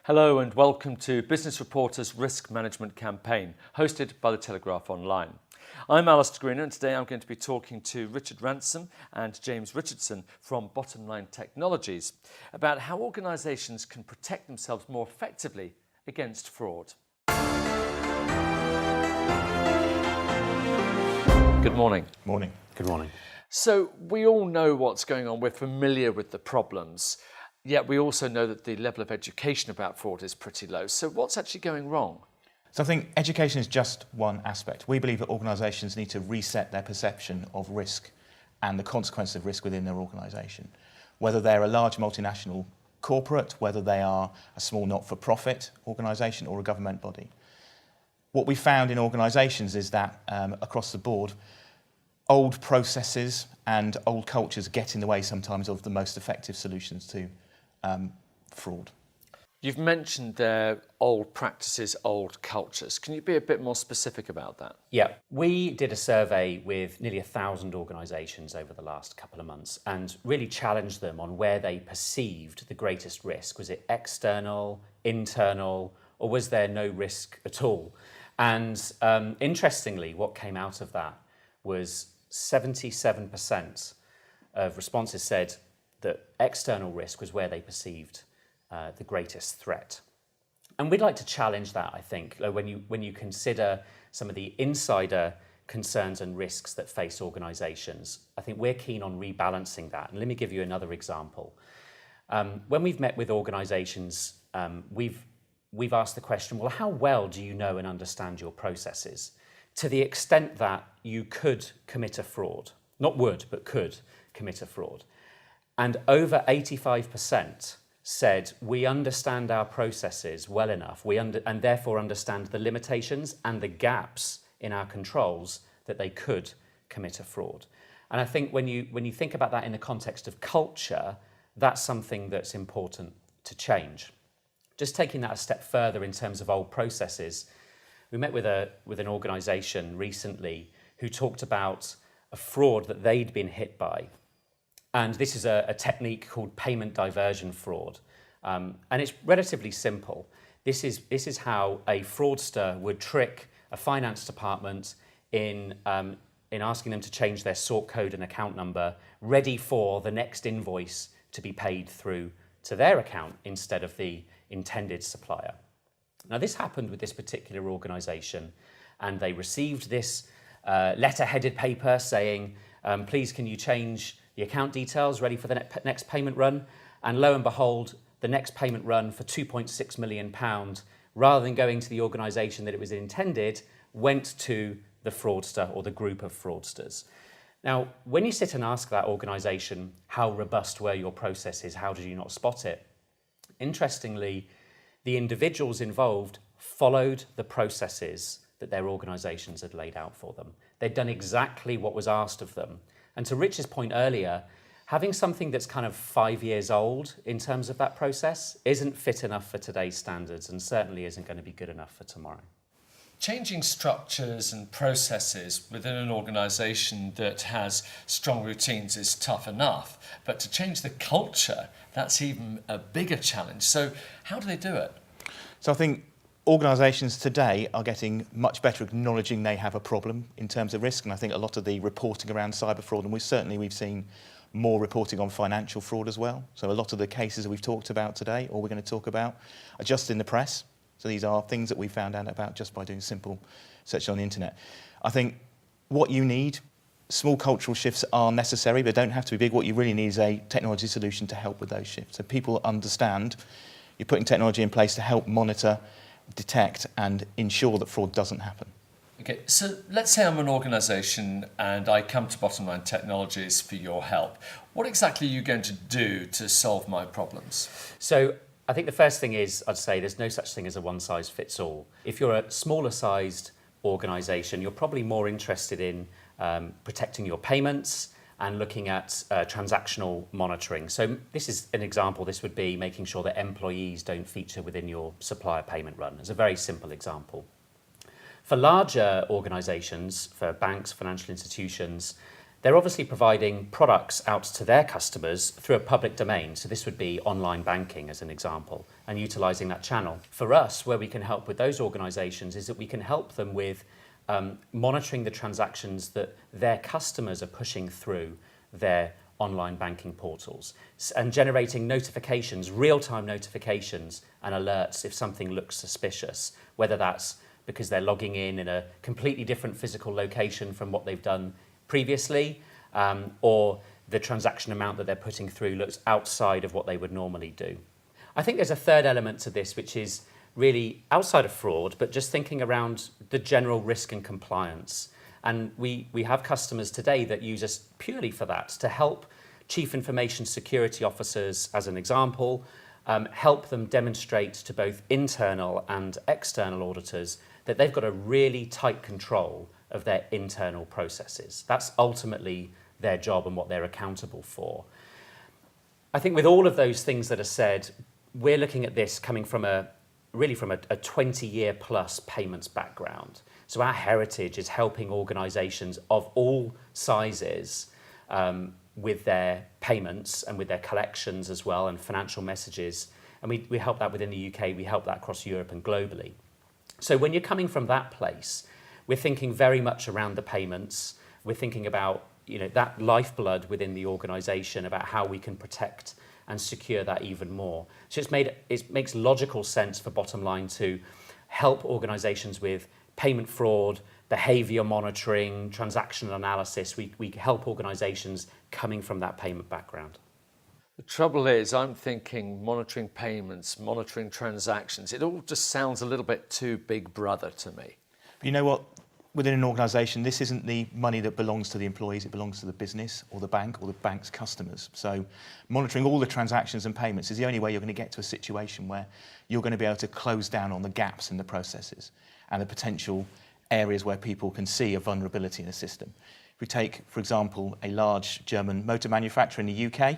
Hello and welcome to Business Reporter's Risk Management Campaign, hosted by The Telegraph Online. I'm Alistair Greener and today I'm going to be talking to Richard Ransom and James Richardson from Bottom Line Technologies about how organisations can protect themselves more effectively against fraud. Good morning. Morning. Good morning. So we all know what's going on, we're familiar with the problems, yet we also know that the level of education about fraud is pretty low. So what's actually going wrong? So I think education is just one aspect. We believe that organisations need to reset their perception of risk and the consequences of risk within their organisation. Whether they're a large multinational corporate, whether they are a small not-for-profit organisation or a government body. What we found in organisations is that across the board, old processes and old cultures get in the way sometimes of the most effective solutions to fraud. You've mentioned their old practices, old cultures. Can you be a bit more specific about that? Yeah, we did a survey with nearly 1,000 organisations over the last couple of months and really challenged them on where they perceived the greatest risk. Was it external, internal, or was there no risk at all? And interestingly, what came out of that was 77% of responses said that external risk was where they perceived the greatest threat. And we'd like to challenge that, I think, when you consider some of the insider concerns and risks that face organisations. I think we're keen on rebalancing that. And let me give you another example. When we've met with organisations, we've asked the question, well, how well do you know and understand your processes? To the extent that you could commit a fraud, not would, but could commit a fraud. And over 85% said, we understand our processes well enough, and therefore understand the limitations and the gaps in our controls that they could commit a fraud. And I think when you think about that in the context of culture, that's something that's important to change. Just taking that a step further in terms of old processes, we met with an organisation recently who talked about a fraud that they'd been hit by. And this is a technique called payment diversion fraud. And it's relatively simple. This is how a fraudster would trick a finance department in asking them to change their sort code and account number, ready for the next invoice to be paid through to their account instead of the intended supplier. Now, this happened with this particular organisation, and they received this letter-headed paper saying, please can you change the account details ready for the next payment run? And lo and behold, the next payment run for £2.6 million, rather than going to the organisation that it was intended, went to the fraudster or the group of fraudsters. Now, when you sit and ask that organisation, how robust were your processes, how did you not spot it? Interestingly, the individuals involved followed the processes that their organisations had laid out for them. They'd done exactly what was asked of them. And to Rich's point earlier, having something that's kind of 5 years old in terms of that process isn't fit enough for today's standards and certainly isn't going to be good enough for tomorrow. Changing structures and processes within an organisation that has strong routines is tough enough, but to change the culture, that's even a bigger challenge. So how do they do it? So I think organisations today are getting much better at acknowledging they have a problem in terms of risk, and I think a lot of the reporting around cyber fraud, and we've seen more reporting on financial fraud as well. So a lot of the cases that we've talked about today, or we're going to talk about, are just in the press. So these are things that we found out about just by doing simple search on the internet. I think what you need, small cultural shifts are necessary, but don't have to be big. What you really need is a technology solution to help with those shifts. So people understand you're putting technology in place to help monitor, detect and ensure that fraud doesn't happen. Okay, so let's say I'm an organisation and I come to Bottom Line Technologies for your help. What exactly are you going to do to solve my problems? So I think the first thing is, I'd say there's no such thing as a one-size-fits-all. If you're a smaller-sized organisation, you're probably more interested in protecting your payments and looking at transactional monitoring. So this is an example. This would be making sure that employees don't feature within your supplier payment run. It's a very simple example. For larger organisations, for banks, financial institutions, they're obviously providing products out to their customers through a public domain. So this would be online banking as an example, and utilising that channel. For us, where we can help with those organisations is that we can help them with monitoring the transactions that their customers are pushing through their online banking portals and generating notifications, real-time notifications and alerts if something looks suspicious, whether that's because they're logging in a completely different physical location from what they've done previously, or the transaction amount that they're putting through looks outside of what they would normally do. I think there's a third element to this, which is really outside of fraud, but just thinking around the general risk and compliance. And we have customers today that use us purely for that, to help chief information security officers, as an example, help them demonstrate to both internal and external auditors that they've got a really tight control of their internal processes. That's ultimately their job and what they're accountable for. I think with all of those things that are said, we're looking at this coming from a 20-year plus payments background. So our heritage is helping organisations of all sizes with their payments and with their collections as well, and financial messages. And we help that within the UK, we help that across Europe and globally. So when you're coming from that place, we're thinking very much around the payments. We're thinking about that lifeblood within the organisation, about how we can protect and secure that even more. So it makes logical sense for Bottom Line to help organisations with payment fraud, behaviour monitoring, transaction analysis. We help organisations coming from that payment background. The trouble is, I'm thinking monitoring payments, monitoring transactions. It all just sounds a little bit too big brother to me. But you know what? Within an organisation, this isn't the money that belongs to the employees, it belongs to the business or the bank's customers. So monitoring all the transactions and payments is the only way you're going to get to a situation where you're going to be able to close down on the gaps in the processes and the potential areas where people can see a vulnerability in a system. If we take, for example, a large German motor manufacturer in the UK,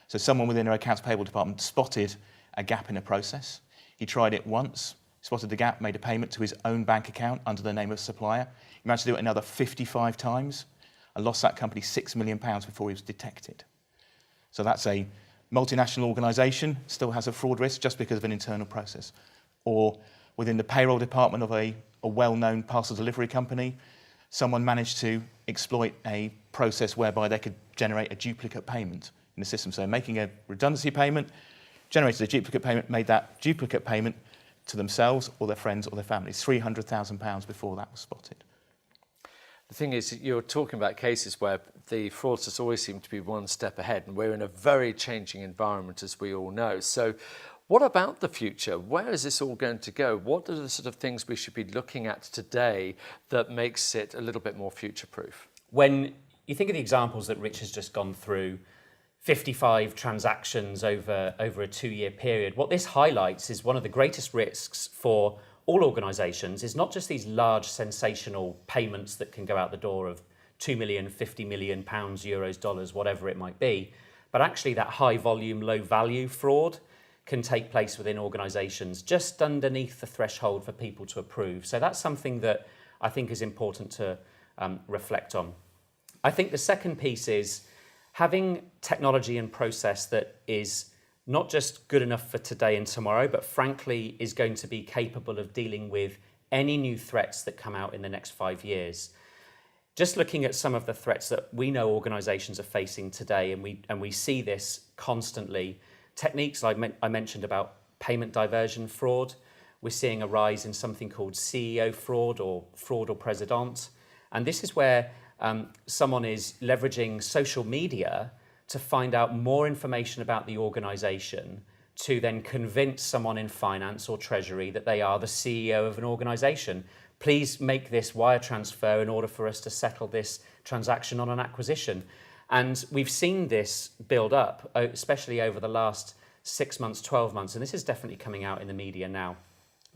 so someone within their accounts payable department spotted a gap in a process. He tried it once, spotted the gap, made a payment to his own bank account under the name of supplier. He managed to do it another 55 times and lost that company £6 million before he was detected. So that's a multinational organisation, still has a fraud risk just because of an internal process. Or within the payroll department of a well-known parcel delivery company, someone managed to exploit a process whereby they could generate a duplicate payment in the system. So making a redundancy payment, generated a duplicate payment, made that duplicate payment to themselves or their friends or their families, £300,000 before that was spotted. The thing is, you're talking about cases where the fraudsters always seem to be one step ahead, and we're in a very changing environment, as we all know. So what about the future? Where is this all going to go? What are the sort of things we should be looking at today that makes it a little bit more future-proof? When you think of the examples that Rich has just gone through, 55 transactions over a 2-year period, what this highlights is one of the greatest risks for all organisations is not just these large sensational payments that can go out the door of 2 million, 50 million pounds, euros, dollars, whatever it might be, but actually that high volume, low value fraud can take place within organisations just underneath the threshold for people to approve. So that's something that I think is important to reflect on. I think the second piece is having technology and process that is not just good enough for today and tomorrow, but frankly is going to be capable of dealing with any new threats that come out in the next 5 years. Just looking at some of the threats that we know organisations are facing today, and we see this constantly, techniques like I mentioned about payment diversion fraud, we're seeing a rise in something called CEO fraud or fraud au président. And this is where someone is leveraging social media to find out more information about the organisation to then convince someone in finance or treasury that they are the CEO of an organisation. Please make this wire transfer in order for us to settle this transaction on an acquisition. And we've seen this build up, especially over the last 6 months, 12 months, and this is definitely coming out in the media now.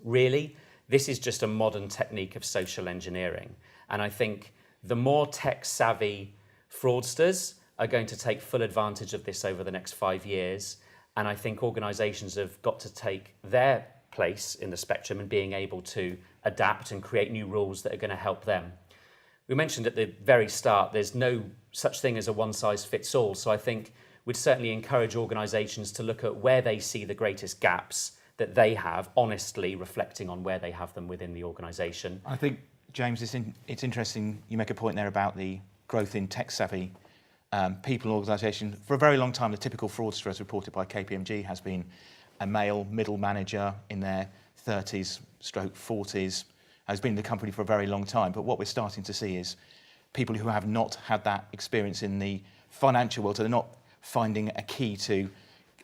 Really, this is just a modern technique of social engineering. And I think the more tech-savvy fraudsters are going to take full advantage of this over the next 5 years. And I think organisations have got to take their place in the spectrum and being able to adapt and create new rules that are going to help them. We mentioned at the very start, there's no such thing as a one-size-fits-all. So I think we'd certainly encourage organisations to look at where they see the greatest gaps that they have, honestly reflecting on where they have them within the organisation. I think, James, it's interesting you make a point there about the growth in tech-savvy people and organisation. For a very long time, the typical fraudster, as reported by KPMG, has been a male middle manager in their 30s stroke 40s, has been in the company for a very long time. But what we're starting to see is people who have not had that experience in the financial world, so they're not finding a key to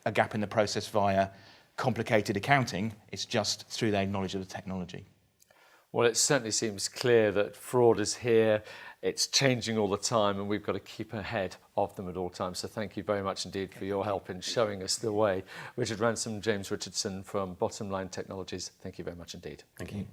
a gap in the process via complicated accounting, it's just through their knowledge of the technology. Well, it certainly seems clear that fraud is here, it's changing all the time, and we've got to keep ahead of them at all times. So thank you very much indeed for your help in showing us the way. Richard Ransom, James Richardson from Bottom Line Technologies, thank you very much indeed. Thank you.